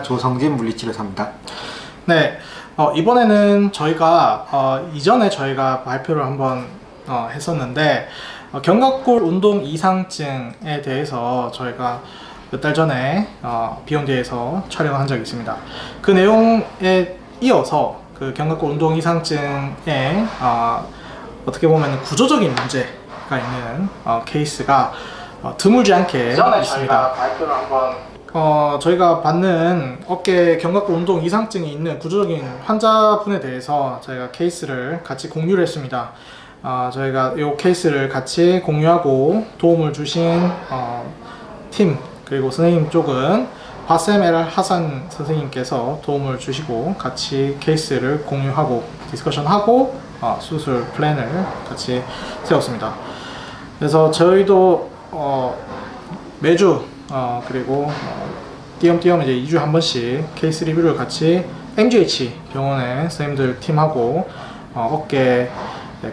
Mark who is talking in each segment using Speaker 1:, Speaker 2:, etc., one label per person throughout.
Speaker 1: 조성진 물리치료사입니다.
Speaker 2: 네, 이번에는 저희가 이전에 저희가 발표를 한번 했었는데 견갑골 운동 이상증에 대해서 저희가 몇 달 전에 비욘드에서 촬영을 한 적이 있습니다. 그 내용에 이어서 그 견갑골 운동 이상증에 어떻게 보면 구조적인 문제가 있는 케이스가 드물지 않게 있습니다. 저희가 발표를 한번 저희가 받는 어깨 견갑골 운동 이상증이 있는 구조적인 환자분에 대해서 저희가 케이스를 같이 공유를 했습니다. 저희가 이 케이스를 같이 공유하고 도움을 주신 팀 그리고 선생님 쪽은 바셈 엘 하산 선생님께서 도움을 주시고 같이 케이스를 공유하고 디스커션하고 수술 플랜을 같이 세웠습니다. 그래서 저희도 매주 그리고 띄엄띄엄 이제 2주에 한 번씩 케이스 리뷰를 같이 MGH 병원의 선생님들 팀하고 어깨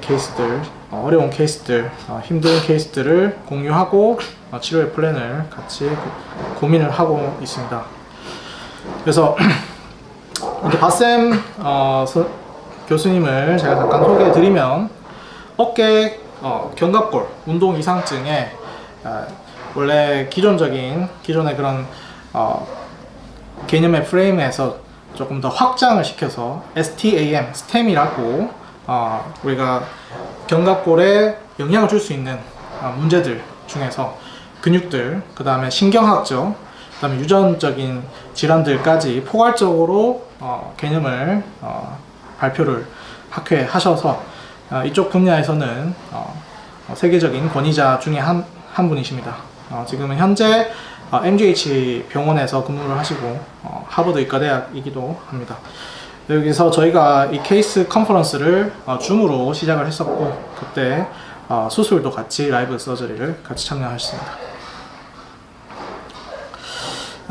Speaker 2: 케이스들, 어려운 케이스들, 힘든 케이스들을 공유하고 치료의 플랜을 같이 고민을 하고 있습니다. 그래서 이제 바셈 교수님을 제가 잠깐 소개해 드리면 어깨 견갑골 운동 이상증에 원래 기존의 그런 개념의 프레임에서 조금 더 확장을 시켜서 STEM이라고 우리가 견갑골에 영향을 줄 수 있는 문제들 중에서 근육들, 그 다음에 신경학적, 그 다음에 유전적인 질환들까지 포괄적으로 개념을 발표를 학회하셔서 이쪽 분야에서는 세계적인 권위자 중에 한 분이십니다. 지금은 현재 MGH 병원에서 근무를 하시고 하버드 의과대학이기도 합니다. 여기서 저희가 이 케이스 컨퍼런스를 줌으로 시작을 했었고 그때 수술도 같이 라이브 서저리를 같이 참여하셨습니다.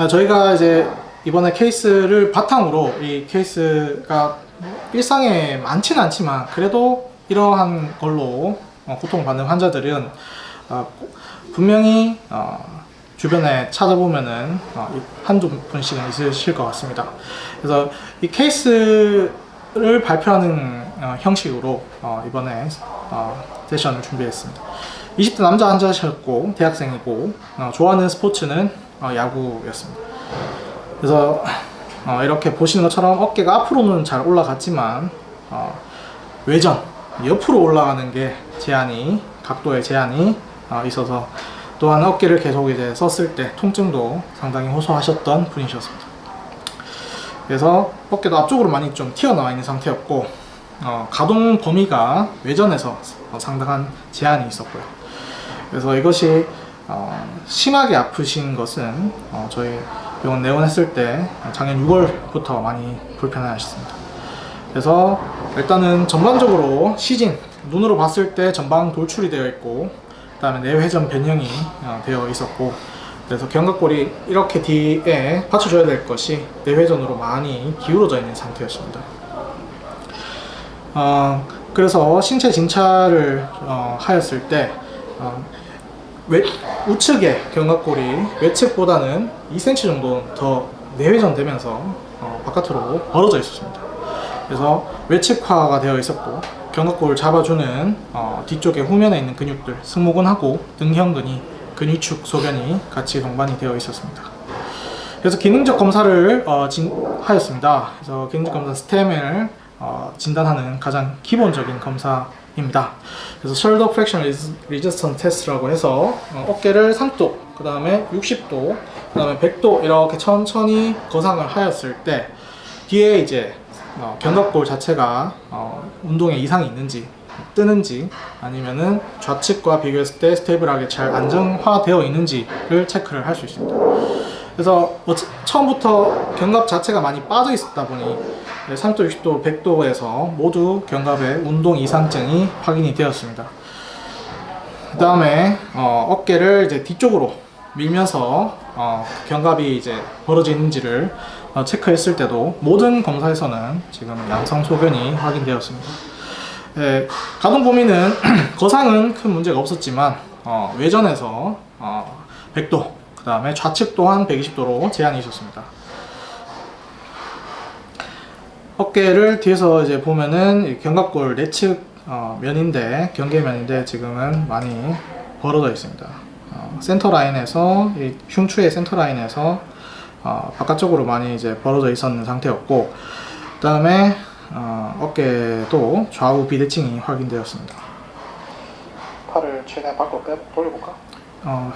Speaker 2: 저희가 이제 이번에 케이스를 바탕으로 이 케이스가 일상에 많지는 않지만 그래도 이러한 걸로 고통받는 환자들은 분명히 주변에 찾아보면은 한두 분씩은 있으실 것 같습니다. 그래서 이 케이스를 발표하는 형식으로 이번에 세션을 준비했습니다. 20대 남자 환자셨고 대학생이고 좋아하는 스포츠는 야구였습니다. 그래서 이렇게 보시는 것처럼 어깨가 앞으로는 잘 올라갔지만 외전, 옆으로 올라가는 게 각도의 제한이 있어서 또한 어깨를 계속 이제 썼을 때 통증도 상당히 호소하셨던 분이셨습니다. 그래서 어깨도 앞쪽으로 많이 좀 튀어나와 있는 상태였고 가동 범위가 외전에서 상당한 제한이 있었고요. 그래서 이것이 심하게 아프신 것은 저희 병원 내원했을 때 작년 6월부터 많이 불편해하셨습니다. 그래서 일단은 전반적으로 시진, 눈으로 봤을 때 전방 돌출이 되어 있고 그 다음에 내회전 변형이 되어 있었고 그래서 견갑골이 이렇게 뒤에 받쳐줘야 될 것이 내회전으로 많이 기울어져 있는 상태였습니다. 그래서 신체 진찰을 하였을 때 우측의 견갑골이 외측보다는 2cm 정도 더 내회전 되면서 바깥으로 벌어져 있었습니다. 그래서 외측화가 되어 있었고 견갑골을 잡아주는 뒤쪽에 후면에 있는 근육들, 승모근하고 등형근이 근위축 소변이 같이 동반이 되어 있었습니다. 그래서 기능적 검사를 하였습니다. 그래서 기능적 검사 스템을 진단하는 가장 기본적인 검사입니다. 그래서 shoulder flexion resistance test라고 해서 어깨를 30도, 그 다음에 60도, 그 다음에 100도 이렇게 천천히 거상을 하였을 때 뒤에 이제 견갑골 자체가 운동에 이상이 있는지 뜨는지 아니면은 좌측과 비교했을 때 스테이블하게 잘 안정화되어 있는지를 체크를 할 수 있습니다. 그래서 처음부터 견갑 자체가 많이 빠져 있었다 보니 30도, 60도, 100도에서 모두 견갑의 운동 이상증이 확인이 되었습니다. 그 다음에 어깨를 이제 뒤쪽으로 밀면서 견갑이 이제 벌어져 있는지를 체크했을 때도 모든 검사에서는 지금 양성 소변이 확인되었습니다. 가동 범위는 거상은 큰 문제가 없었지만 외전에서 100도, 그 다음에 좌측 또한 120도로 제한이 있었습니다. 어깨를 뒤에서 이제 보면은 이 견갑골 내측 면인데, 경계면인데 지금은 많이 벌어져 있습니다. 센터 라인에서 이 흉추의 센터 라인에서 바깥쪽으로 많이 이제 벌어져 있었는 상태였고, 그 다음에 어깨도 좌우 비대칭이 확인되었습니다. 팔을 최대한 밖으로 돌려볼까?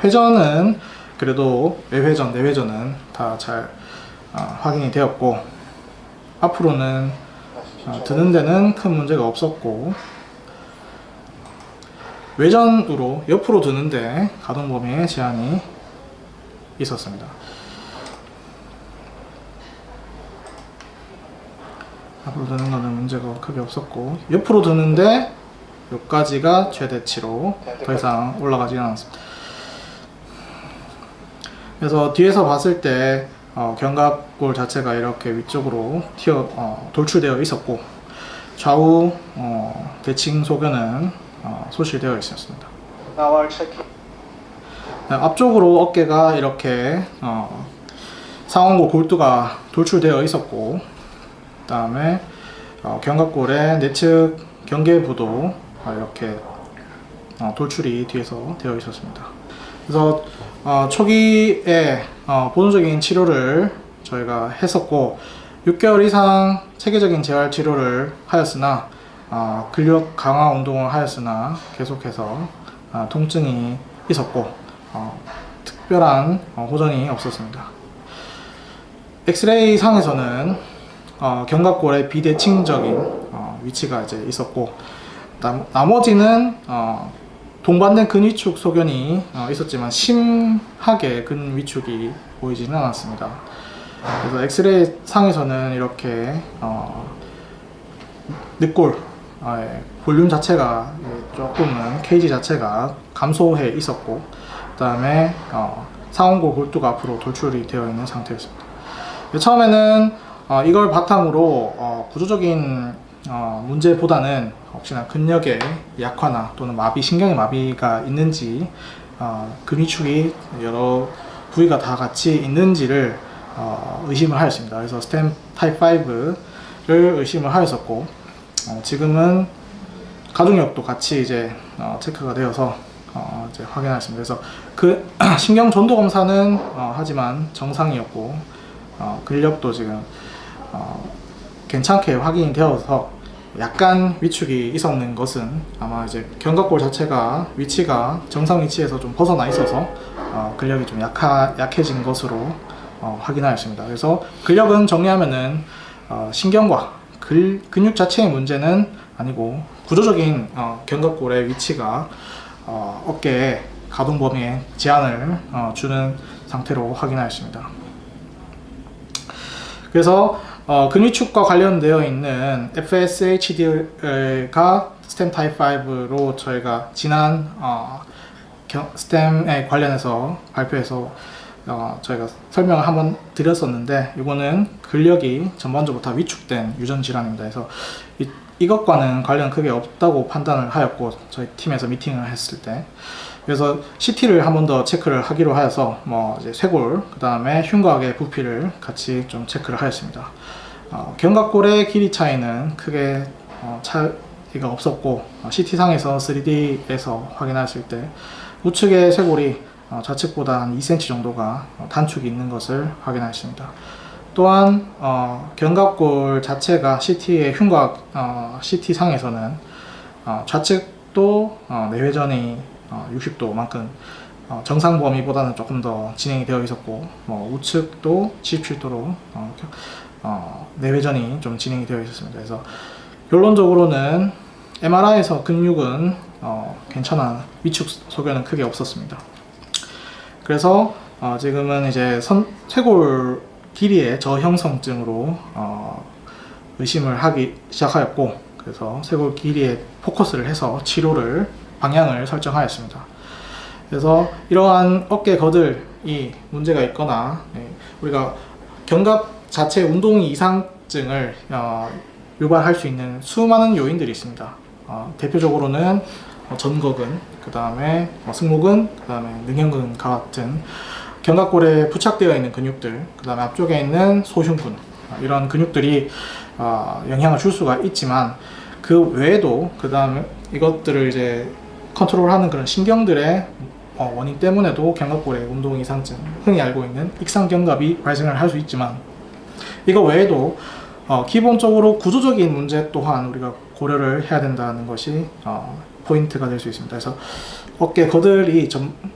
Speaker 2: 회전은 그래도 외회전, 내회전은 다 잘 확인이 되었고, 앞으로는 드는 데는 큰 문제가 없었고, 외전으로 옆으로 드는데 가동 범위에 제한이 있었습니다. 앞으로 드는 거는 문제가 크게 없었고, 옆으로 드는데 여기까지가 최대치로 더 이상 올라가지 않았습니다. 그래서 뒤에서 봤을 때 견갑골 자체가 이렇게 위쪽으로 돌출되어 있었고, 좌우 대칭 소견은 소실되어 있었습니다. 앞쪽으로 어깨가 이렇게 상완골 골두가 돌출되어 있었고, 그 다음에 견갑골의 내측 경계부도 이렇게 돌출이 뒤에서 되어 있었습니다. 그래서 초기에 보조적인 치료를 저희가 했었고, 6개월 이상 체계적인 재활 치료를 하였으나 근력 강화 운동을 하였으나 계속해서 통증이 있었고 특별한 호전이 없었습니다. 엑스레이 상에서는 견갑골의 비대칭적인 위치가 이제 있었고, 나머지는 동반된 근위축 소견이 있었지만 심하게 근위축이 보이지는 않았습니다. 그래서 엑스레이 상에서는 이렇게 늑골 볼륨 자체가 조금은 케이지 자체가 감소해 있었고, 그 다음에 상완골 골두가 앞으로 돌출이 되어 있는 상태였습니다. 처음에는 이걸 바탕으로 구조적인 문제보다는 혹시나 근력의 약화나 또는 마비, 신경의 마비가 있는지, 근위축이 여러 부위가 다 같이 있는지를 의심을 하였습니다. 그래서 스템 타입 5를 의심을 하였었고, 지금은 가중력도 같이 이제 체크가 되어서 이제 확인하였습니다. 그래서 그 신경 전도 검사는 하지만 정상이었고, 근력도 지금 괜찮게 확인이 되어서 약간 위축이 있었는 것은 아마 이제 견갑골 자체가 위치가 정상 위치에서 좀 벗어나 있어서 근력이 좀 약해진 것으로 확인하였습니다. 그래서 근력은 정리하면은 신경과 근육 자체의 문제는 아니고 구조적인 견갑골의 위치가 어깨의 가동 범위에 제한을 주는 상태로 확인하였습니다. 그래서 근위축과 관련되어 있는 FSHD가 스템 타입 5로 저희가 지난 스템에 관련해서 발표해서 저희가 설명을 한번 드렸었는데, 이거는 근력이 전반적으로 다 위축된 유전 질환입니다. 그래서 이것과는 관련 크게 없다고 판단을 하였고, 저희 팀에서 미팅을 했을 때, 그래서 CT를 한 번 더 체크를 하기로 하여서 이제 쇄골, 그 다음에 흉곽의 부피를 같이 좀 체크를 하였습니다. 견갑골의 길이 차이는 크게 차이가 없었고, CT상에서 3D에서 확인하실 때 우측의 쇄골이 좌측보다 한 2cm 정도가 단축이 있는 것을 확인하였습니다. 또한 견갑골 자체가 CT의 흉곽 CT상에서는 좌측도 내회전이 60도만큼 정상 범위보다는 조금 더 진행이 되어 있었고, 우측도 77도로 내회전이 좀 진행이 되어 있었습니다. 그래서 결론적으로는 MRI에서 근육은 괜찮아 위축 소견은 크게 없었습니다. 그래서 지금은 이제 쇄골 길이의 저형성증으로 의심을 하기 시작하였고, 그래서 쇄골 길이에 포커스를 해서 치료를 방향을 설정하였습니다. 그래서 이러한 어깨 거들이 문제가 있거나 우리가 견갑 자체 운동 이상증을 유발할 수 있는 수많은 요인들이 있습니다. 대표적으로는 전거근, 그 다음에 승모근, 그 다음에 능형근 같은 견갑골에 부착되어 있는 근육들, 그 다음에 앞쪽에 있는 소흉근, 이런 근육들이 영향을 줄 수가 있지만 그 외에도 그 다음에 이것들을 이제 컨트롤하는 그런 신경들의 원인 때문에도 견갑골의 운동 이상증, 흔히 알고 있는 익상견갑이 발생을 할 수 있지만 이거 외에도 기본적으로 구조적인 문제 또한 우리가 고려를 해야 된다는 것이 포인트가 될 수 있습니다. 그래서 어깨 거들이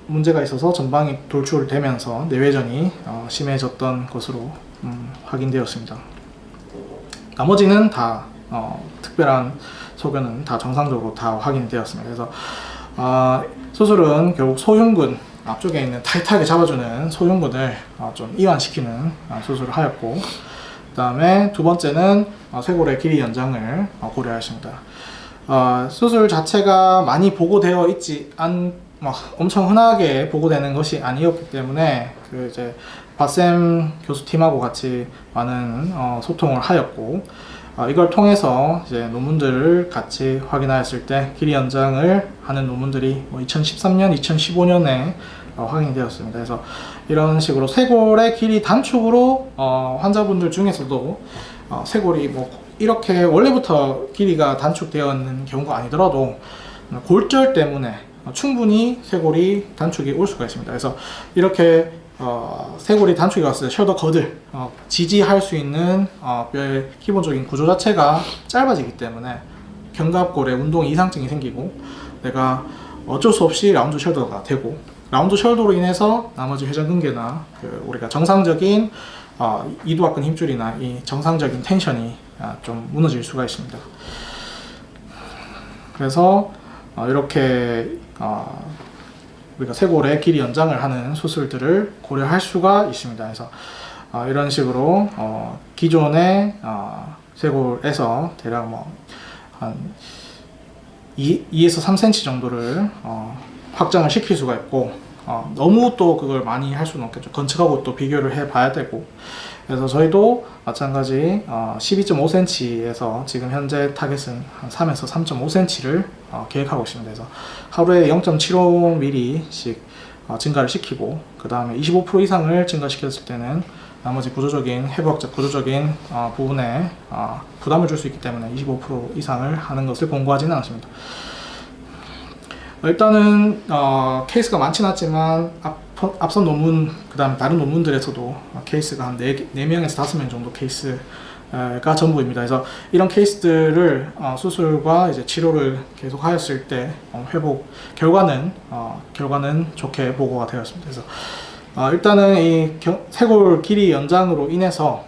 Speaker 2: 문제가 있어서 전방이 돌출되면서 내외전이 심해졌던 것으로 확인되었습니다. 나머지는 다 특별한 소견은 다 정상적으로 다 확인이 되었습니다. 그래서 수술은 결국 소흉근 앞쪽에 있는 타이트하게 잡아주는 소흉근을 좀 이완시키는 수술을 하였고, 그 다음에 두 번째는 쇄골의 길이 연장을 고려하였습니다. 수술 자체가 많이 보고되어 있지 막 엄청 흔하게 보고되는 것이 아니었기 때문에 그 이제 바셈 교수팀하고 같이 많은 소통을 하였고, 이걸 통해서 이제 논문들을 같이 확인하였을 때 길이 연장을 하는 논문들이 2013년, 2015년에 확인이 되었습니다. 그래서 이런 식으로 쇄골의 길이 단축으로 환자분들 중에서도 쇄골이 이렇게 원래부터 길이가 단축되어 있는 경우가 아니더라도 골절 때문에 충분히 쇄골이 단축이 올 수가 있습니다. 그래서 이렇게 쇄골이 단축이 왔을 때 숄더 거들 지지할 수 있는 뼈의 기본적인 구조 자체가 짧아지기 때문에 견갑골에 운동 이상증이 생기고 내가 어쩔 수 없이 라운드 숄더가 되고, 라운드 숄더로 인해서 나머지 회전근개나 우리가 정상적인 이두박근 힘줄이나 이 정상적인 텐션이 좀 무너질 수가 있습니다. 그래서 이렇게 우리가 쇄골의 길이 연장을 하는 수술들을 고려할 수가 있습니다. 그래서 이런 식으로 기존의 쇄골에서 대략 한 2에서 3cm 정도를 확장을 시킬 수가 있고, 너무 또 그걸 많이 할 수는 없겠죠. 건축하고 또 비교를 해 봐야 되고, 그래서 저희도 마찬가지 12.5cm에서 지금 현재 타겟은 한 3에서 3.5cm를 계획하고 있습니다. 그래서 하루에 0.75mm씩 증가를 시키고, 그 다음에 25% 이상을 증가시켰을 때는 나머지 구조적인 회복적 구조적인 부분에 부담을 줄 수 있기 때문에 25% 이상을 하는 것을 권고하지는 않습니다. 일단은 케이스가 많지는 않지만 앞선 논문, 그 다음에 다른 논문들에서도 케이스가 한 4명에서 5명 정도 케이스가 전부입니다. 그래서 이런 케이스들을 수술과 이제 치료를 계속 하였을 때 회복 결과는 좋게 보고가 되었습니다. 그래서 일단은 이 쇄골 길이 연장으로 인해서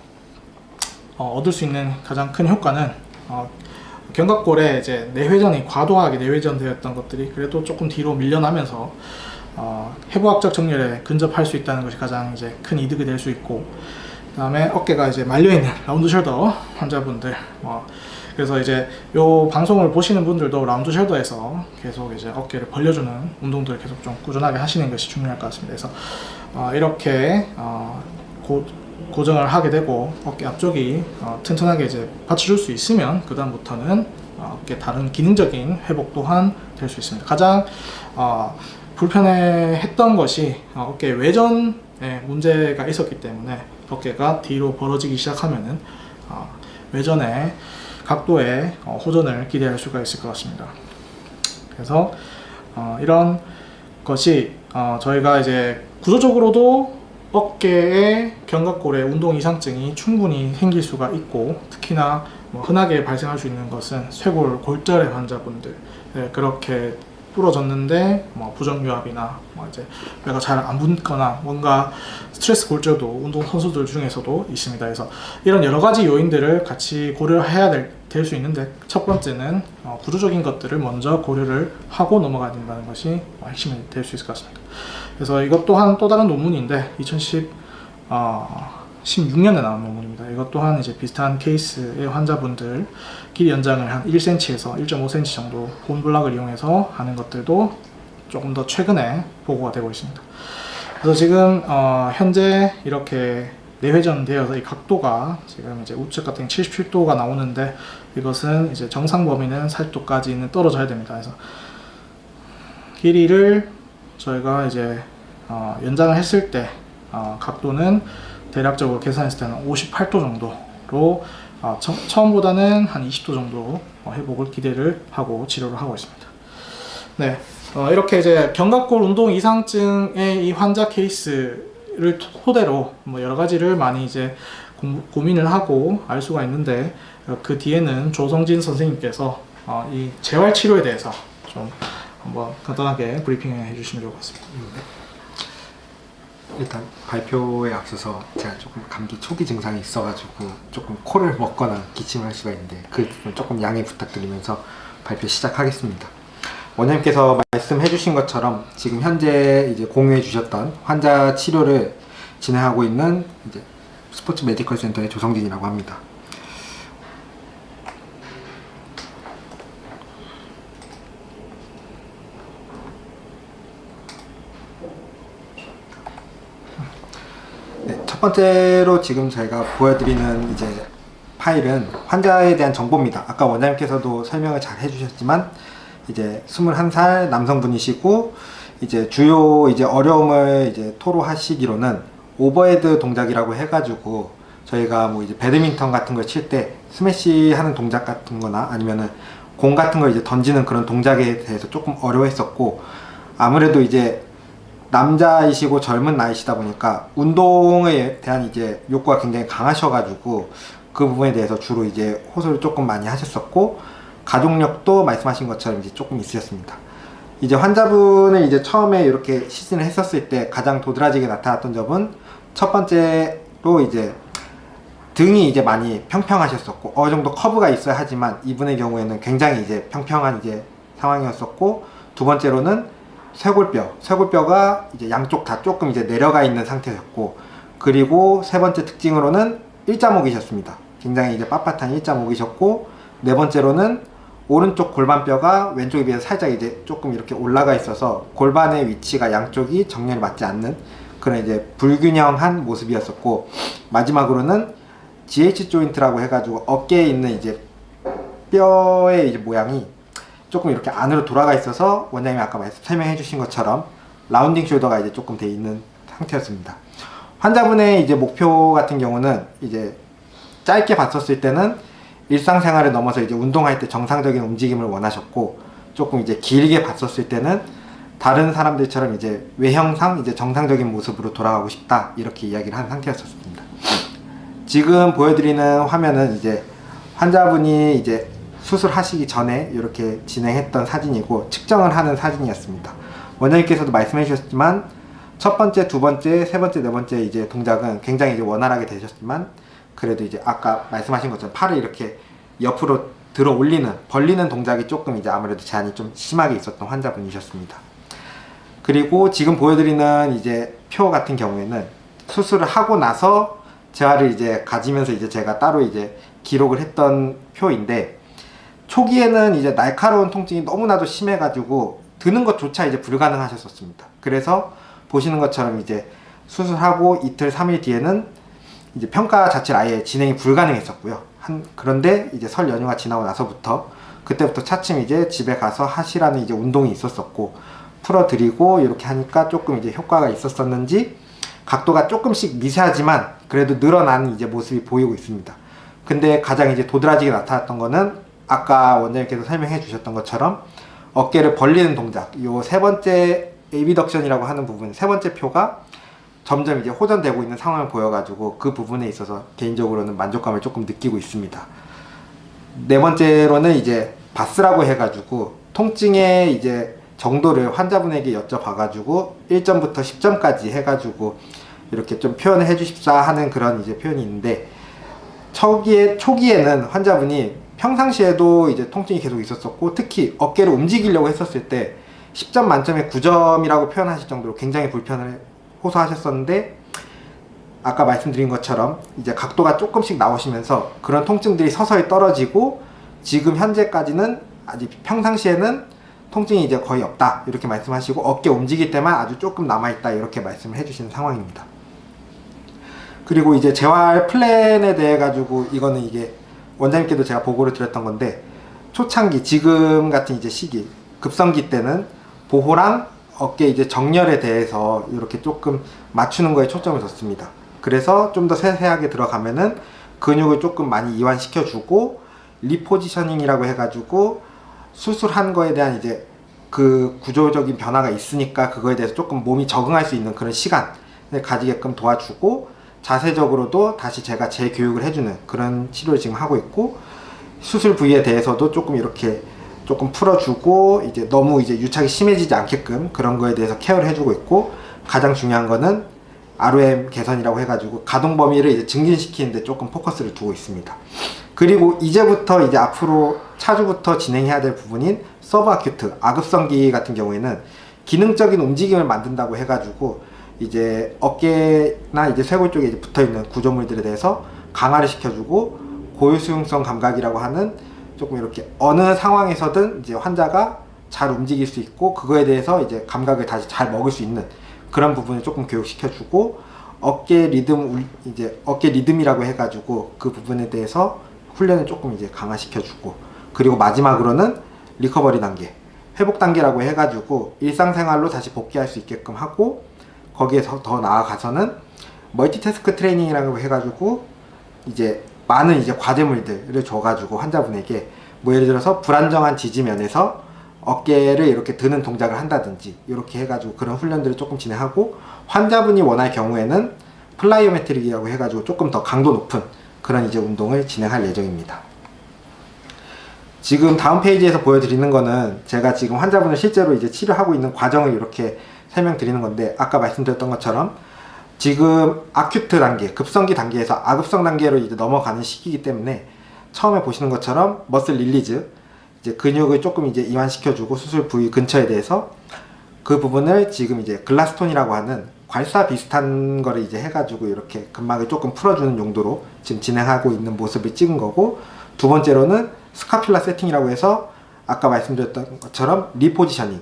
Speaker 2: 얻을 수 있는 가장 큰 효과는 견갑골에 이제 내회전이 과도하게 내회전되었던 것들이 그래도 조금 뒤로 밀려나면서 해부학적 정렬에 근접할 수 있다는 것이 가장 이제 큰 이득이 될 수 있고, 그 다음에 어깨가 이제 말려있는 라운드 숄더 환자분들, 그래서 이제 요 방송을 보시는 분들도 라운드 숄더에서 계속 이제 어깨를 벌려주는 운동들을 계속 좀 꾸준하게 하시는 것이 중요할 것 같습니다. 그래서 이렇게 고정을 하게 되고 어깨 앞쪽이 튼튼하게 이제 받쳐줄 수 있으면 그 다음부터는 어깨 다른 기능적인 회복 또한 될 수 있습니다. 가장 불편해했던 것이 어깨 외전에 문제가 있었기 때문에 어깨가 뒤로 벌어지기 시작하면은 외전의 각도의 호전을 기대할 수가 있을 것 같습니다. 그래서 이런 것이 저희가 이제 구조적으로도 어깨에 견갑골에 운동 이상증이 충분히 생길 수가 있고, 특히나 흔하게 발생할 수 있는 것은 쇄골 골절의 환자분들, 그렇게 부러졌는데 부정유압이나 이제 뼈가 잘 안 붙거나 뭔가 스트레스 골절도 운동 선수들 중에서도 있습니다. 그래서 이런 여러 가지 요인들을 같이 고려해야 될 수 있는데, 첫 번째는 구조적인 것들을 먼저 고려를 하고 넘어가야 된다는 것이 핵심이 될 수 있을 것 같습니다. 그래서 이것 또한 또 다른 논문인데 2016년에 나온 논문입니다. 이것 또한 이제 비슷한 케이스의 환자분들 길이 연장을 한 1cm에서 1.5cm 정도 본블락을 이용해서 하는 것들도 조금 더 최근에 보고가 되고 있습니다. 그래서 지금 현재 이렇게 내회전되어서 이 각도가 지금 이제 우측 같은 77도가 나오는데, 이것은 이제 정상 범위는 40도까지는 떨어져야 됩니다. 그래서 길이를 저희가 이제 연장을 했을 때 각도는 대략적으로 계산했을 때는 58도 정도 처음보다는 한 20도 정도 회복을 기대를 하고 치료를 하고 있습니다. 네, 이렇게 이제 견갑골 운동 이상증의 이 환자 케이스를 토대로 뭐 여러 가지를 많이 이제 고민을 하고 알 수가 있는데, 그 뒤에는 조성진 선생님께서 이 재활 치료에 대해서 좀 한번 간단하게 브리핑을 해주시면 좋을 것 같습니다.
Speaker 1: 일단 발표에 앞서서 제가 조금 감기 초기 증상이 있어가지고 조금 코를 먹거나 기침을 할 수가 있는데 그 부분 조금 양해 부탁드리면서 발표 시작하겠습니다. 원장님께서 말씀해 주신 것처럼 지금 현재 이제 공유해 주셨던 환자 치료를 진행하고 있는 이제 스포츠 메디컬 센터의 조성진이라고 합니다. 네, 첫 번째로 지금 저희가 보여드리는 이제 파일은 환자에 대한 정보입니다. 아까 원장님께서도 설명을 잘 해주셨지만 이제 21살 남성분이시고 이제 주요 이제 어려움을 이제 토로하시기로는 오버헤드 동작이라고 해가지고 저희가 뭐 이제 배드민턴 같은 걸 칠 때 스매시 하는 동작 같은 거나 아니면은 공 같은 걸 이제 던지는 그런 동작에 대해서 조금 어려워했었고, 아무래도 이제 남자이시고 젊은 나이시다 보니까 운동에 대한 이제 욕구가 굉장히 강하셔가지고 그 부분에 대해서 주로 이제 호소를 조금 많이 하셨었고, 가족력도 말씀하신 것처럼 이제 조금 있으셨습니다. 이제 환자분을 이제 처음에 이렇게 시즌을 했었을 때 가장 도드라지게 나타났던 점은 첫 번째로 이제 등이 이제 많이 평평하셨었고 어느 정도 커브가 있어야 하지만 이분의 경우에는 굉장히 이제 평평한 이제 상황이었었고, 두 번째로는 쇄골뼈가 이제 양쪽 다 조금 이제 내려가 있는 상태였고, 그리고 세 번째 특징으로는 일자목이셨습니다. 굉장히 이제 빳빳한 일자목이셨고, 네 번째로는 오른쪽 골반뼈가 왼쪽에 비해서 살짝 이제 조금 이렇게 올라가 있어서 골반의 위치가 양쪽이 정렬이 맞지 않는 그런 이제 불균형한 모습이었었고, 마지막으로는 GH 조인트라고 해가지고 어깨에 있는 이제 뼈의 이제 모양이 조금 이렇게 안으로 돌아가 있어서 원장님이 아까 설명해 주신 것처럼 라운딩 숄더가 이제 조금 돼 있는 상태였습니다. 환자분의 이제 목표 같은 경우는 이제 짧게 봤었을 때는 일상생활을 넘어서 이제 운동할 때 정상적인 움직임을 원하셨고, 조금 이제 길게 봤었을 때는 다른 사람들처럼 이제 외형상 이제 정상적인 모습으로 돌아가고 싶다, 이렇게 이야기를 한 상태였었습니다. 지금 보여드리는 화면은 이제 환자분이 이제 수술하시기 전에 이렇게 진행했던 사진이고 측정을 하는 사진이었습니다. 원장님께서도 말씀해 주셨지만 첫 번째, 두 번째, 세 번째, 네 번째 이제 동작은 굉장히 이제 원활하게 되셨지만, 그래도 이제 아까 말씀하신 것처럼 팔을 이렇게 옆으로 들어 올리는, 벌리는 동작이 조금 이제 아무래도 제한이 좀 심하게 있었던 환자분이셨습니다. 그리고 지금 보여드리는 이제 표 같은 경우에는 수술을 하고 나서 재활을 이제 가지면서 이제 제가 따로 이제 기록을 했던 표인데, 초기에는 이제 날카로운 통증이 너무나도 심해가지고 드는 것조차 이제 불가능하셨었습니다. 그래서 보시는 것처럼 이제 수술하고 이틀, 3일 뒤에는 이제 평가 자체를 아예 진행이 불가능했었고요. 그런데 이제 설 연휴가 지나고 나서부터 그때부터 차츰 이제 집에 가서 하시라는 이제 운동이 있었었고, 풀어드리고 이렇게 하니까 조금 이제 효과가 있었었는지 각도가 조금씩 미세하지만 그래도 늘어난 이제 모습이 보이고 있습니다. 근데 가장 이제 도드라지게 나타났던 거는 아까 원장님께서 설명해 주셨던 것처럼 어깨를 벌리는 동작, 요 세 번째 에비덕션이라고 하는 부분, 세 번째 표가 점점 이제 호전되고 있는 상황을 보여가지고 그 부분에 있어서 개인적으로는 만족감을 조금 느끼고 있습니다. 네 번째로는 이제 바스라고 해가지고 통증의 이제 정도를 환자분에게 여쭤봐가지고 1점부터 10점까지 해가지고 이렇게 좀 표현을 해주십사 하는 그런 이제 표현이 있는데, 초기에는 환자분이 평상시에도 이제 통증이 계속 있었었고, 특히 어깨를 움직이려고 했었을 때 10점 만점에 9점이라고 표현하실 정도로 굉장히 불편을 호소하셨었는데, 아까 말씀드린 것처럼 이제 각도가 조금씩 나오시면서 그런 통증들이 서서히 떨어지고, 지금 현재까지는 아직 평상시에는 통증이 이제 거의 없다, 이렇게 말씀하시고 어깨 움직일 때만 아주 조금 남아있다, 이렇게 말씀을 해주시는 상황입니다. 그리고 이제 재활 플랜에 대해 가지고 이거는 이게 원장님께도 제가 보고를 드렸던 건데, 초창기 지금 같은 이제 시기 급성기 때는 보호랑 어깨 이제 정렬에 대해서 이렇게 조금 맞추는 거에 초점을 뒀습니다. 그래서 좀 더 세세하게 들어가면은 근육을 조금 많이 이완시켜주고 리포지셔닝이라고 해가지고 수술한 거에 대한 이제 그 구조적인 변화가 있으니까 그거에 대해서 조금 몸이 적응할 수 있는 그런 시간을 가지게끔 도와주고 자세적으로도 다시 제가 재교육을 해주는 그런 치료를 지금 하고 있고 수술 부위에 대해서도 조금 이렇게 조금 풀어주고 이제 너무 이제 유착이 심해지지 않게끔 그런 거에 대해서 케어를 해주고 있고 가장 중요한 거는 ROM 개선이라고 해가지고 가동 범위를 이제 증진시키는데 조금 포커스를 두고 있습니다. 그리고 이제부터 이제 앞으로 차주부터 진행해야 될 부분인 서브아큐트 아급성기 같은 경우에는 기능적인 움직임을 만든다고 해가지고 이제 어깨나 이제 쇄골 쪽에 이제 붙어있는 구조물들에 대해서 강화를 시켜주고 고유수용성 감각이라고 하는 조금 이렇게 어느 상황에서든 이제 환자가 잘 움직일 수 있고 그거에 대해서 이제 감각을 다시 잘 먹을 수 있는 그런 부분을 조금 교육시켜주고 어깨 리듬 이제 어깨 리듬이라고 해가지고 그 부분에 대해서 훈련을 조금 이제 강화시켜주고 그리고 마지막으로는 리커버리 단계 회복 단계라고 해가지고 일상생활로 다시 복귀할 수 있게끔 하고 거기에서 더 나아가서는 멀티태스크 트레이닝이라고 해가지고 이제 많은 이제 과제물들을 줘가지고 환자분에게 뭐 예를 들어서 불안정한 지지면에서 어깨를 이렇게 드는 동작을 한다든지 이렇게 해가지고 그런 훈련들을 조금 진행하고 환자분이 원할 경우에는 플라이오메트릭이라고 해가지고 조금 더 강도 높은 그런 이제 운동을 진행할 예정입니다. 지금 다음 페이지에서 보여드리는 거는 제가 지금 환자분을 실제로 이제 치료하고 있는 과정을 이렇게 설명드리는 건데 아까 말씀드렸던 것처럼 지금 아큐트 단계, 급성기 단계에서 아급성 단계로 이제 넘어가는 시기이기 때문에 처음에 보시는 것처럼 머슬 릴리즈 이제 근육을 조금 이제 이완시켜주고 수술 부위 근처에 대해서 그 부분을 지금 이제 글라스톤이라고 하는 괄사 비슷한 거를 이제 해가지고 이렇게 근막을 조금 풀어주는 용도로 지금 진행하고 있는 모습을 찍은 거고 두 번째로는 스카퓰라 세팅이라고 해서 아까 말씀드렸던 것처럼 리포지셔닝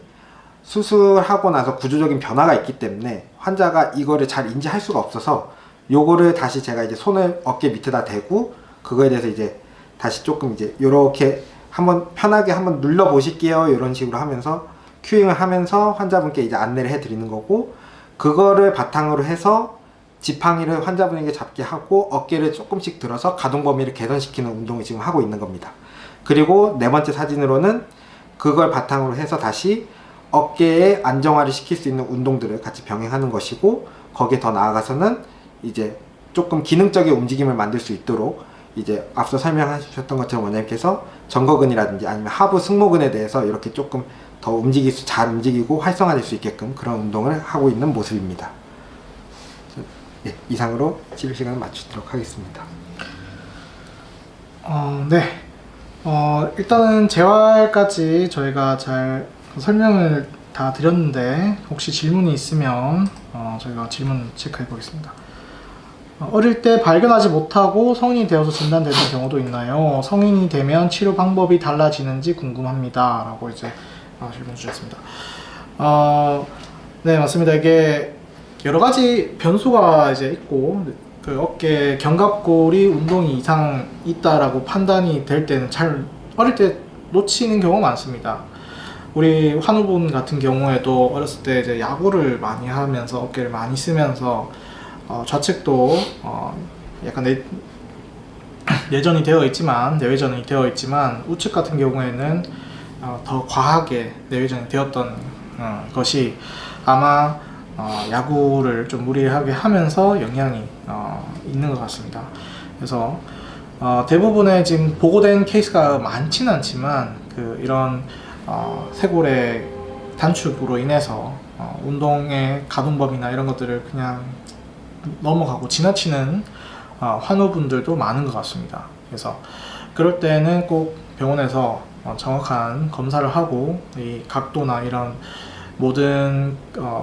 Speaker 1: 수술하고 나서 구조적인 변화가 있기 때문에 환자가 이거를 잘 인지할 수가 없어서 요거를 다시 제가 이제 손을 어깨 밑에다 대고 그거에 대해서 이제 다시 조금 이제 요렇게 한번 편하게 한번 눌러 보실게요 이런 식으로 하면서 큐잉을 하면서 환자분께 이제 안내를 해 드리는 거고 그거를 바탕으로 해서 지팡이를 환자분에게 잡게 하고 어깨를 조금씩 들어서 가동 범위를 개선시키는 운동을 지금 하고 있는 겁니다. 그리고 네 번째 사진으로는 그걸 바탕으로 해서 다시 어깨에 안정화를 시킬 수 있는 운동들을 같이 병행하는 것이고 거기에 더 나아가서는 이제 조금 기능적인 움직임을 만들 수 있도록 이제 앞서 설명하셨던 것처럼 원장님께서 전거근이라든지 아니면 하부 승모근에 대해서 이렇게 조금 더 잘 움직이고 활성화될 수 있게끔 그런 운동을 하고 있는 모습입니다. 네, 이상으로 치료 시간을 마치도록 하겠습니다.
Speaker 2: 네. 일단은 재활까지 저희가 잘 설명을 다 드렸는데 혹시 질문이 있으면 저희가 질문 체크해 보겠습니다. 어릴 때 발견하지 못하고 성인이 되어서 진단되는 경우도 있나요? 성인이 되면 치료 방법이 달라지는지 궁금합니다. 라고 이제 질문 주셨습니다. 네, 맞습니다. 이게 여러 가지 변수가 이제 있고 그 어깨 견갑골이 운동이 이상 있다라고 판단이 될 때는 잘 어릴 때 놓치는 경우가 많습니다. 우리 환우분 같은 경우에도 어렸을 때 이제 야구를 많이 하면서 어깨를 많이 쓰면서 좌측도 약간 내전이 되어 있지만 내외전이 되어 있지만 우측 같은 경우에는 더 과하게 내외전이 되었던 것이 아마 야구를 좀 무리하게 하면서 영향이 있는 것 같습니다. 그래서 대부분의 지금 보고된 케이스가 많지는 않지만 이런 쇄골의 단축으로 인해서 운동의 가동범위나 이런 것들을 그냥 넘어가고 지나치는 환우분들도 많은 것 같습니다. 그래서 그럴 때는 꼭 병원에서 정확한 검사를 하고 이 각도나 이런 모든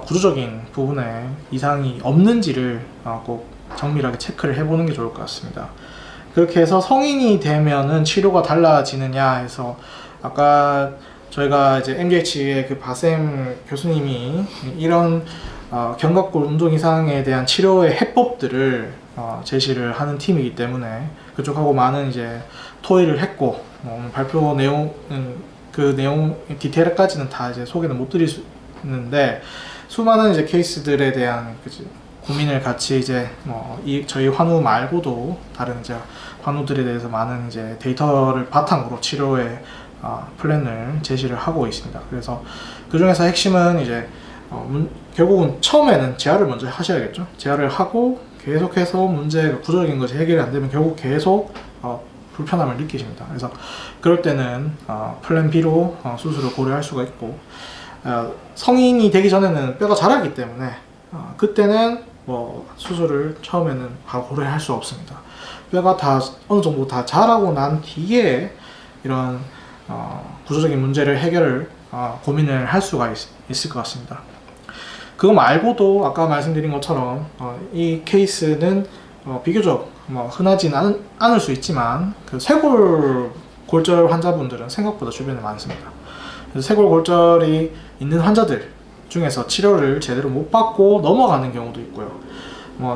Speaker 2: 구조적인 부분에 이상이 없는지를 꼭 정밀하게 체크를 해보는 게 좋을 것 같습니다. 그렇게 해서 성인이 되면은 치료가 달라지느냐 해서 아까 저희가 이제 MGH의 그 바셈 교수님이 이런 견갑골 운동 이상에 대한 치료의 해법들을 제시를 하는 팀이기 때문에 그쪽하고 많은 이제 토의를 했고 오늘 발표 내용은 그 내용 디테일까지는 다 이제 소개는 못 드리는데 수많은 이제 케이스들에 대한 고민을 같이 이제 저희 환우 말고도 다른 이제 환우들에 대해서 많은 이제 데이터를 바탕으로 치료의 플랜을 제시를 하고 있습니다. 그래서 그 중에서 핵심은 이제 결국은 처음에는 재활을 먼저 하셔야겠죠. 재활을 하고 계속해서 문제가 구조적인 것이 해결이 안 되면 결국 계속 불편함을 느끼십니다. 그래서 그럴 때는 플랜 B로 수술을 고려할 수가 있고, 성인이 되기 전에는 뼈가 자라기 때문에 그때는 수술을 처음에는 바로 고려할 수 없습니다. 뼈가 다 어느 정도 다 자라고 난 뒤에 이런 구조적인 문제를 해결을 고민을 할 수가 있을 것 같습니다. 그거 말고도 아까 말씀드린 것처럼 이 케이스는 비교적 흔하진 않을 수 있지만 그 쇄골 골절 환자분들은 생각보다 주변에 많습니다. 그래서 쇄골 골절이 있는 환자들 중에서 치료를 제대로 못 받고 넘어가는 경우도 있고요.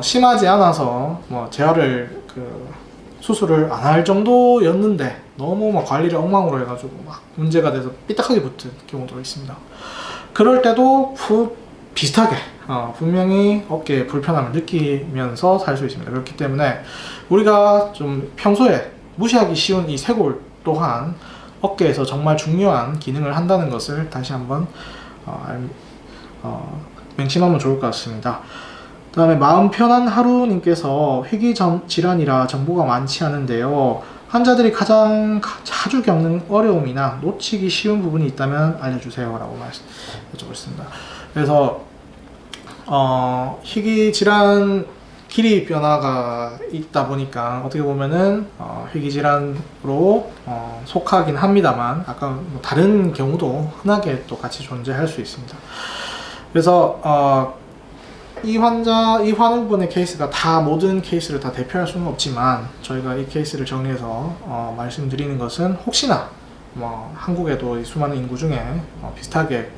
Speaker 2: 심하지 않아서 재활을 수술을 안 할 정도였는데 너무 관리를 엉망으로 해가지고 문제가 돼서 삐딱하게 붙은 경우도 있습니다. 그럴 때도 비슷하게 분명히 어깨에 불편함을 느끼면서 살 수 있습니다. 그렇기 때문에 우리가 좀 평소에 무시하기 쉬운 이 쇄골 또한 어깨에서 정말 중요한 기능을 한다는 것을 다시 한번 맹심하면 좋을 것 같습니다. 그 다음에 마음 편한 하루님께서 희귀 질환이라 정보가 많지 않은데요, 환자들이 가장 자주 겪는 어려움이나 놓치기 쉬운 부분이 있다면 알려주세요 라고 여쭤보겠습니다. 그래서 희귀 질환 길이 변화가 있다 보니까 어떻게 보면은 희귀 질환으로 속하긴 합니다만, 아까 다른 경우도 흔하게 또 같이 존재할 수 있습니다. 그래서 이 환우분의 케이스가 다 모든 케이스를 다 대표할 수는 없지만, 저희가 이 케이스를 정리해서 말씀드리는 것은 혹시나 한국에도 이 수많은 인구 중에 비슷하게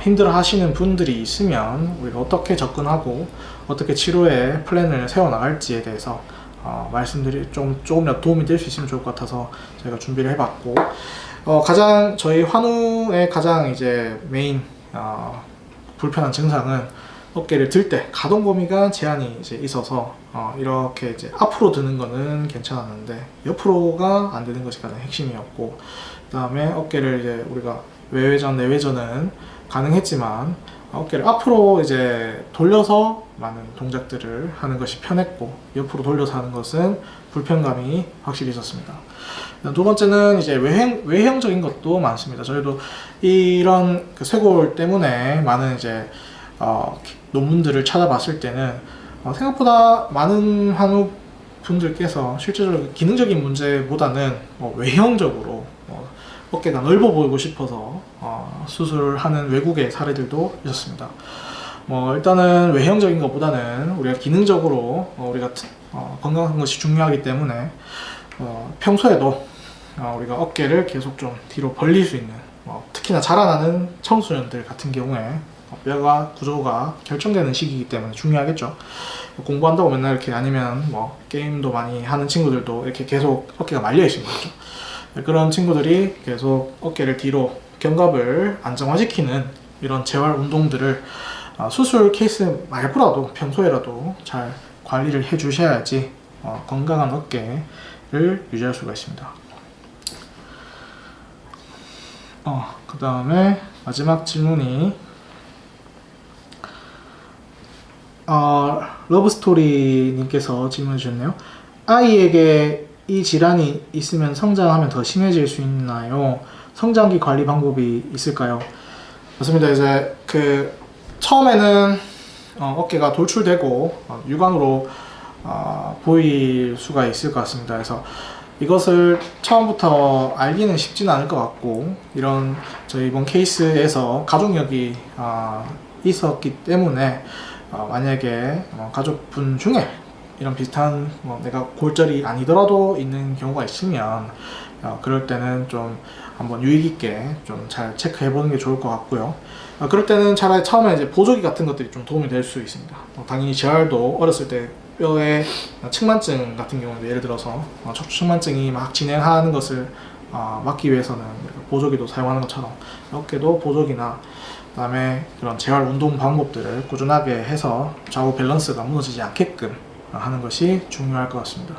Speaker 2: 힘들어 하시는 분들이 있으면 우리가 어떻게 접근하고 어떻게 치료의 플랜을 세워 나갈지에 대해서 조금이라도 도움이 될 수 있으면 좋을 것 같아서 저희가 준비를 해봤고, 가장 저희 환우의 가장 이제 메인 불편한 증상은 어깨를 들 때 가동 범위가 제한이 이제 있어서 이렇게 이제 앞으로 드는 거는 괜찮았는데 옆으로가 안 되는 것이 가장 핵심이었고, 그 다음에 어깨를 이제 우리가 외회전, 내회전은 가능했지만 어깨를 앞으로 이제 돌려서 많은 동작들을 하는 것이 편했고, 옆으로 돌려서 하는 것은 불편감이 확실히 있었습니다. 두 번째는 이제 외형적인 것도 많습니다. 저희도 이런 쇄골 때문에 많은 이제 논문들을 찾아봤을 때는 생각보다 많은 환우 분들께서 실제적으로 기능적인 문제보다는 외형적으로 어깨가 넓어 보이고 싶어서 수술하는 외국의 사례들도 있었습니다. 일단은 외형적인 것보다는 우리가 기능적으로 우리가 건강한 것이 중요하기 때문에 평소에도 우리가 어깨를 계속 좀 뒤로 벌릴 수 있는, 특히나 자라나는 청소년들 같은 경우에 뼈가 구조가 결정되는 시기이기 때문에 중요하겠죠. 공부한다고 맨날 이렇게, 아니면 게임도 많이 하는 친구들도 이렇게 계속 어깨가 말려 있는 거죠. 그런 친구들이 계속 어깨를 뒤로 견갑을 안정화시키는 이런 재활 운동들을 수술 케이스 말고라도 평소에라도 잘 관리를 해 주셔야지 건강한 어깨를 유지할 수가 있습니다. 그 다음에 마지막 질문이 러브스토리님께서 질문해 주셨네요. 아이에게 이 질환이 있으면 성장하면 더 심해질 수 있나요? 성장기 관리 방법이 있을까요? 맞습니다. 이제 처음에는 어깨가 돌출되고 육안으로 보일 수가 있을 것 같습니다. 그래서 이것을 처음부터 알기는 쉽지는 않을 것 같고, 저희 이번 케이스에서 가족력이 있었기 때문에 만약에 가족분 중에 이런 비슷한 내가 골절이 아니더라도 있는 경우가 있으면 그럴 때는 좀 한번 유익 있게 좀 잘 체크해 보는 게 좋을 것 같고요. 그럴 때는 차라리 처음에 이제 보조기 같은 것들이 좀 도움이 될 수 있습니다. 당연히 재활도 어렸을 때 뼈의 측만증 같은 경우도, 예를 들어서 척추 측만증이 막 진행하는 것을 막기 위해서는 보조기도 사용하는 것처럼 어깨도 보조기나 그다음에 그런 재활 운동 방법들을 꾸준하게 해서 좌우 밸런스가 무너지지 않게끔 하는 것이 중요할 것 같습니다.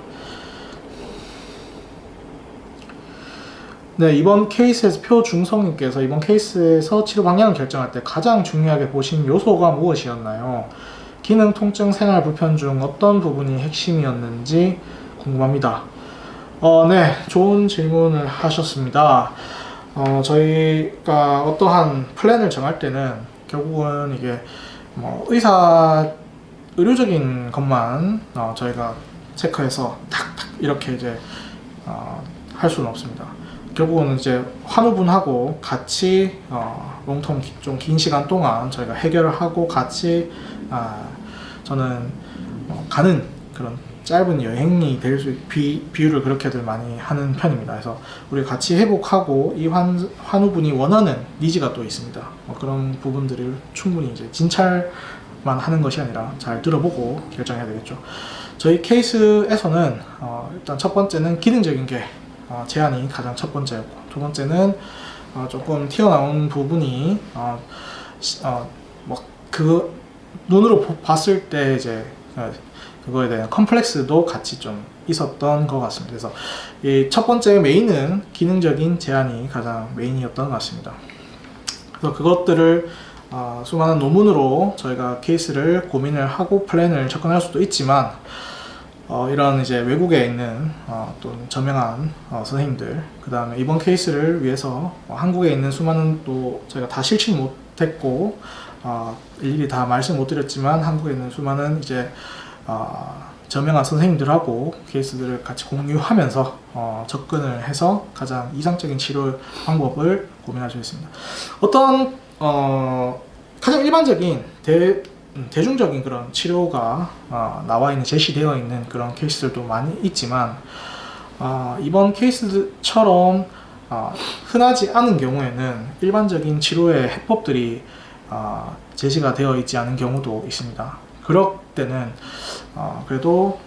Speaker 2: 네, 이번 케이스에서 표중성님께서 이번 케이스에서 치료 방향을 결정할 때 가장 중요하게 보신 요소가 무엇이었나요? 기능, 통증, 생활 불편 중 어떤 부분이 핵심이었는지 궁금합니다. 네, 좋은 질문을 하셨습니다. 저희가 어떠한 플랜을 정할 때는 결국은 이게 뭐 의료적인 것만 저희가 체크해서 탁탁 이렇게 이제 할 수는 없습니다. 결국은 이제 환우분하고 같이 롱텀 좀 긴 시간 동안 저희가 해결을 하고 같이 저는 가는 그런 짧은 여행이 될 수 비유를 그렇게들 많이 하는 편입니다. 그래서 우리 같이 회복하고 이 환우분이 원하는 니즈가 또 있습니다. 그런 부분들을 충분히 이제 진찰만 하는 것이 아니라 잘 들어보고 결정해야 되겠죠. 저희 케이스에서는 일단 첫 번째는 기능적인 게 제한이 가장 첫 번째였고, 두 번째는 조금 튀어나온 부분이 그 눈으로 봤을 때 이제 그거에 대한 컴플렉스도 같이 좀 있었던 것 같습니다. 그래서 이 첫 번째 메인은 기능적인 제한이 가장 메인이었던 것 같습니다. 그래서 그것들을 수많은 논문으로 저희가 케이스를 고민을 하고 플랜을 접근할 수도 있지만 이런 이제 외국에 있는 또 저명한 선생님들, 그 다음에 이번 케이스를 위해서 한국에 있는 수많은 또 저희가 다 실치 못했고 일일이 다 말씀 못 드렸지만 한국에 있는 수많은 이제 저명한 선생님들하고 케이스들을 같이 공유하면서 접근을 해서 가장 이상적인 치료 방법을 고민할 수 있습니다. 어떤 가장 일반적인 대중적인 그런 치료가 나와 있는 제시되어 있는 그런 케이스들도 많이 있지만 이번 케이스처럼 흔하지 않은 경우에는 일반적인 치료의 해법들이 제시가 되어 있지 않은 경우도 있습니다. 그럴 때는 그래도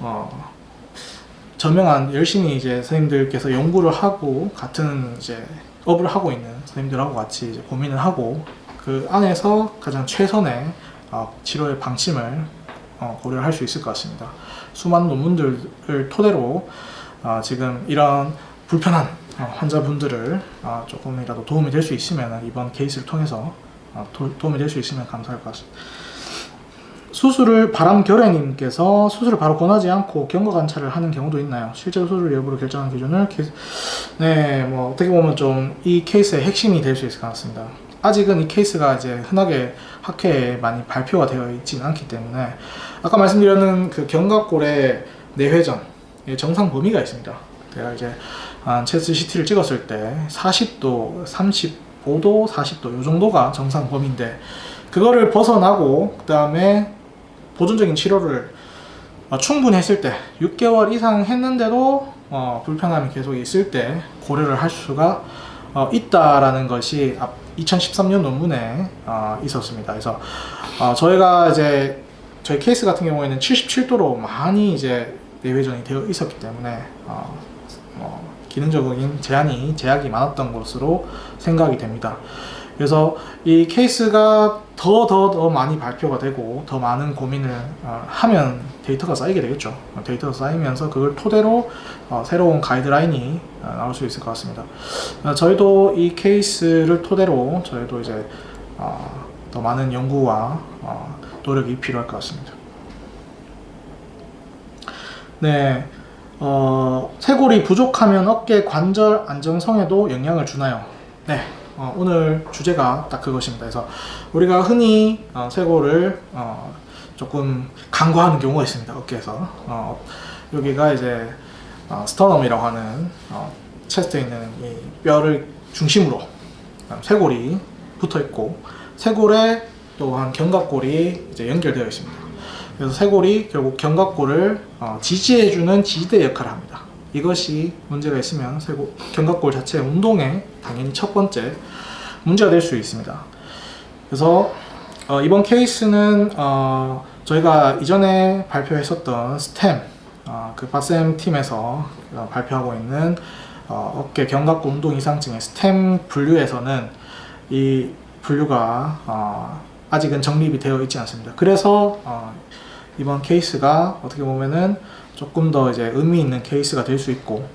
Speaker 2: 저명한 열심히 이제 선생님들께서 연구를 하고 같은 이제 업을 하고 있는 선생님들하고 같이 이제 고민을 하고 그 안에서 가장 최선의 치료의 방침을 고려할 수 있을 것 같습니다. 수많은 논문들을 토대로 지금 이런 불편한 환자분들을 조금이라도 도움이 될 수 있으면 이번 케이스를 통해서 도움이 될 수 있으면 감사할 것 같습니다. 수술을 수술을 바로 권하지 않고 경과 관찰을 하는 경우도 있나요? 실제로 수술 여부를 결정하는 기준을 뭐 어떻게 보면 좀 이 케이스의 핵심이 될 수 있을 것 같습니다. 아직은 이 케이스가 이제 흔하게 학회에 많이 발표가 되어 있지는 않기 때문에 아까 말씀드렸는 그 견갑골의 내회전 정상 범위가 있습니다. 제가 이제 체스트 CT를 찍었을 때 40도, 35도, 40도 이 정도가 정상 범위인데 그거를 벗어나고 그 다음에 보존적인 치료를 충분히 했을 때 6개월 이상 했는데도 불편함이 계속 있을 때 고려를 할 수가 있다라는 것이 2013년 논문에 있었습니다. 그래서 저희가 이제 저희 케이스 같은 경우에는 77도로 많이 이제 내회전이 되어 있었기 때문에 기능적인 제약이 많았던 것으로 생각이 됩니다. 그래서 이 케이스가 더 많이 발표가 되고 더 많은 고민을 하면 데이터가 쌓이게 되겠죠. 데이터가 쌓이면서 그걸 토대로 새로운 가이드라인이 나올 수 있을 것 같습니다. 저희도 이 케이스를 토대로 저희도 이제 더 많은 연구와 노력이 필요할 것 같습니다. 네, 쇄골이 부족하면 어깨 관절 안정성에도 영향을 주나요? 네. 오늘 주제가 딱 그것입니다. 그래서 우리가 흔히 쇄골을 조금 간과하는 경우가 있습니다. 어깨에서 여기가 이제 스터넘이라고 하는 체스트에 있는 이 뼈를 중심으로 쇄골이 붙어 있고 쇄골에 또한 견갑골이 이제 연결되어 있습니다. 그래서 쇄골이 결국 견갑골을 지지해주는 지지대 역할을 합니다. 이것이 문제가 있으면 견갑골 자체의 운동에 당연히 첫 번째 문제가 될 수 있습니다. 그래서 이번 케이스는 저희가 이전에 발표했었던 스템 그 바셈 팀에서 발표하고 있는 어깨 견갑골 운동 이상증의 스템 분류에서는 이 분류가 아직은 정립이 되어 있지 않습니다. 그래서 이번 케이스가 어떻게 보면은 조금 더 이제 의미 있는 케이스가 될 수 있고,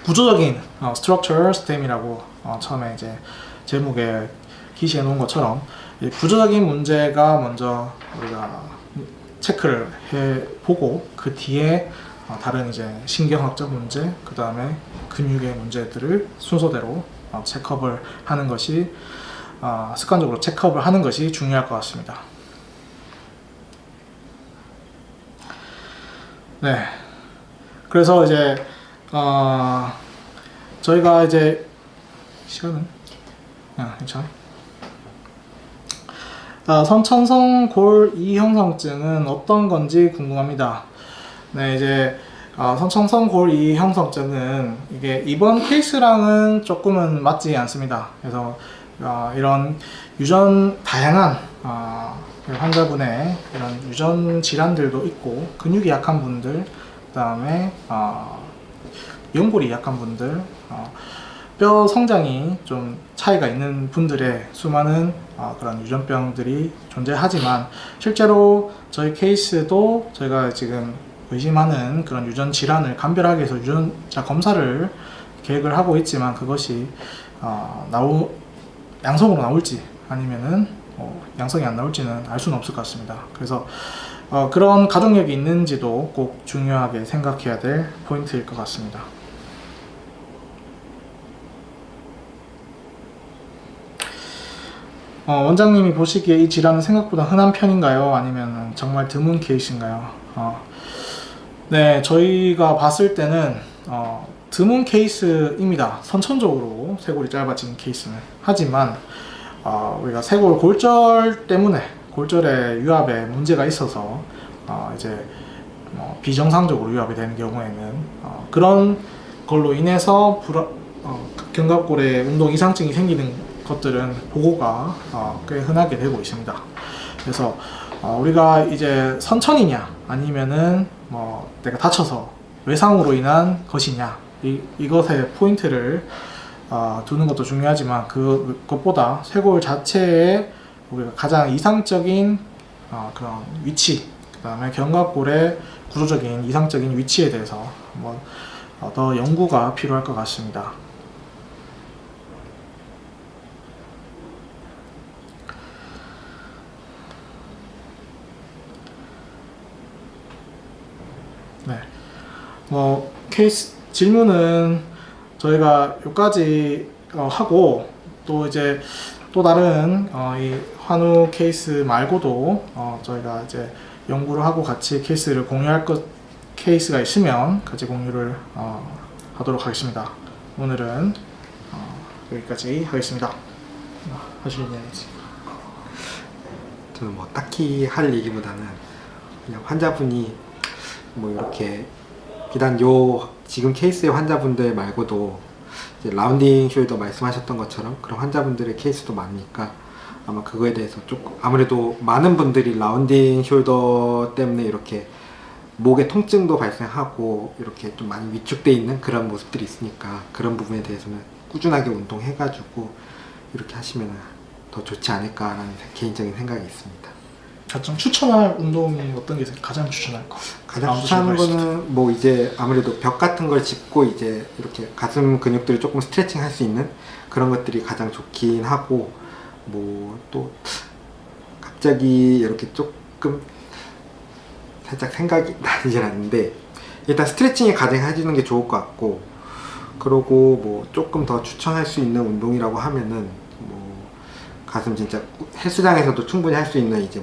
Speaker 2: 구조적인 structure stem이라고 처음에 이제 제목에 기시해 놓은 것처럼 이 구조적인 문제가 먼저 우리가 체크를 해보고, 그 뒤에 다른 이제 신경학적 문제, 그 다음에 근육의 문제들을 순서대로 체크업을 하는 것이 습관적으로 체크업을 하는 것이 중요할 것 같습니다. 네. 그래서 이제 저희가 이제 시간은 괜찮아요. 선천성 골 이형성증은 어떤 건지 궁금합니다. 네, 이제 선천성 골 이형성증은 이게 이번 케이스랑은 조금은 맞지 않습니다. 그래서 이런 다양한 환자분의 이런 유전 질환들도 있고, 근육이 약한 분들, 그 다음에 연골이 약한 분들, 뼈 성장이 좀 차이가 있는 분들의 수많은 그런 유전병들이 존재하지만, 실제로 저희 케이스도 저희가 지금 의심하는 그런 유전 질환을 감별하기 위해서 유전자 검사를 계획을 하고 있지만, 그것이 양성으로 나올지 아니면은 양성이 안 나올지는 알 수는 없을 것 같습니다. 그래서 그런 가족력이 있는지도 꼭 중요하게 생각해야 될 포인트일 것 같습니다. 원장님이 보시기에 이 질환은 생각보다 흔한 편인가요? 아니면 정말 드문 케이스인가요? 네, 저희가 봤을 때는 드문 케이스입니다. 선천적으로 쇄골이 짧아진 케이스는. 하지만 우리가 쇄골 골절 때문에, 골절의 유압에 문제가 있어서 이제 비정상적으로 유압이 되는 경우에는 그런 걸로 인해서 견갑골에 운동 이상증이 생기는 것들은 보고가 꽤 흔하게 되고 있습니다. 그래서 우리가 이제 선천이냐 아니면은 내가 다쳐서 외상으로 인한 것이냐, 이것에 포인트를 두는 것도 중요하지만, 그것보다 쇄골 자체에 우리가 가장 이상적인 그런 위치, 그 다음에 견갑골의 구조적인 이상적인 위치에 대해서 한번 더 연구가 필요할 것 같습니다. 네. 케이스 질문은 저희가 여기까지 하고, 또 이제 또 다른 이 환우 케이스 말고도 저희가 이제 연구를 하고 같이 케이스를 공유할 케이스가 있으면 같이 공유를 하도록 하겠습니다. 오늘은 여기까지 하겠습니다. 하실 얘기지?
Speaker 1: 저는 딱히 할 얘기보다는 그냥 환자분이 이렇게 비단 지금 케이스의 환자분들 말고도 이제 라운딩 숄더 말씀하셨던 것처럼 그런 환자분들의 케이스도 많으니까, 아마 그거에 대해서 조금, 아무래도 많은 분들이 라운딩 숄더 때문에 이렇게 목에 통증도 발생하고 이렇게 좀 많이 위축돼 있는 그런 모습들이 있으니까, 그런 부분에 대해서는 꾸준하게 운동해가지고 이렇게 하시면 더 좋지 않을까라는 개인적인 생각이 있습니다.
Speaker 2: 가장 추천할 운동이 어떤 게 가장 추천할 거?
Speaker 1: 가장 추천하는 거는 이제 아무래도 벽 같은 걸 짚고 이제 이렇게 가슴 근육들을 조금 스트레칭 할 수 있는 그런 것들이 가장 좋긴 하고, 또 갑자기 이렇게 조금 살짝 생각이 나진 않는데, 일단 스트레칭이 가장 해주는 게 좋을 것 같고, 그리고 조금 더 추천할 수 있는 운동이라고 하면은 가슴 진짜 헬스장에서도 충분히 할 수 있는 이제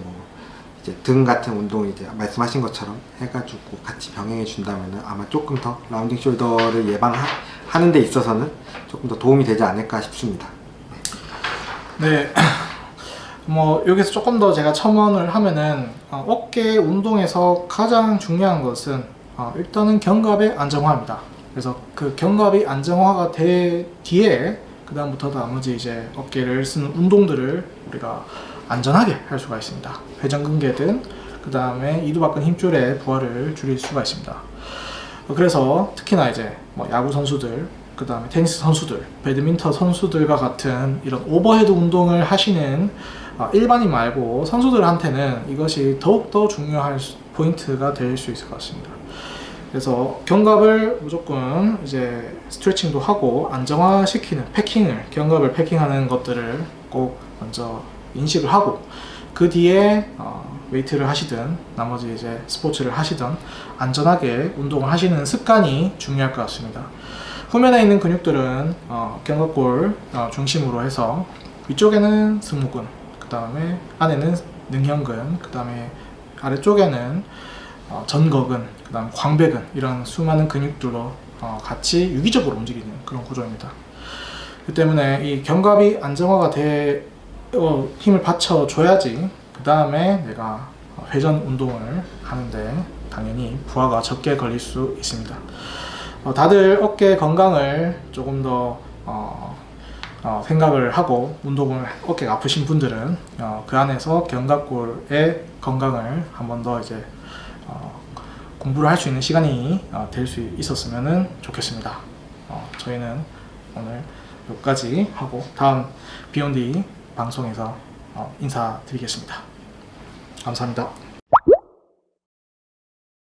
Speaker 1: 등 같은 운동, 이제 말씀하신 것처럼 해가지고 같이 병행해 준다면은 아마 조금 더 라운딩 숄더를 예방하는 데 있어서는 조금 더 도움이 되지 않을까 싶습니다.
Speaker 2: 네. 여기서 조금 더 제가 첨언을 하면은, 어깨 운동에서 가장 중요한 것은 일단은 견갑의 안정화입니다. 그래서 그 견갑이 안정화가 된 뒤에 그 다음부터 나머지 이제 어깨를 쓰는 운동들을 우리가 안전하게 할 수가 있습니다. 회전근개든 그 다음에 이두박근 힘줄의 부하를 줄일 수가 있습니다. 그래서 특히나 이제 야구 선수들, 그 다음에 테니스 선수들, 배드민턴 선수들과 같은 이런 오버헤드 운동을 하시는 일반인 말고 선수들한테는 이것이 더욱더 중요한 포인트가 될 수 있을 것 같습니다. 그래서 견갑을 무조건 이제 스트레칭도 하고 안정화시키는 패킹을, 견갑을 패킹하는 것들을 꼭 먼저 인식을 하고, 그 뒤에 웨이트를 하시든 나머지 이제 스포츠를 하시든 안전하게 운동을 하시는 습관이 중요할 것 같습니다. 후면에 있는 근육들은 견갑골 중심으로 해서 위쪽에는 승모근, 그 다음에 안에는 능형근, 그 다음에 아래쪽에는 전거근, 그 다음 광배근, 이런 수많은 근육들로 같이 유기적으로 움직이는 그런 구조입니다. 그 때문에 이 견갑이 안정화가 돼 힘을 받쳐줘야지 그 다음에 내가 회전 운동을 하는데 당연히 부하가 적게 걸릴 수 있습니다. 다들 어깨 건강을 조금 더 생각을 하고 운동을, 어깨가 아프신 분들은 그 안에서 견갑골의 건강을 한 번 더 이제 공부를 할 수 있는 시간이 될 수 있었으면 좋겠습니다. 저희는 오늘 여기까지 하고 다음 비욘디 방송에서 인사드리겠습니다. 감사합니다.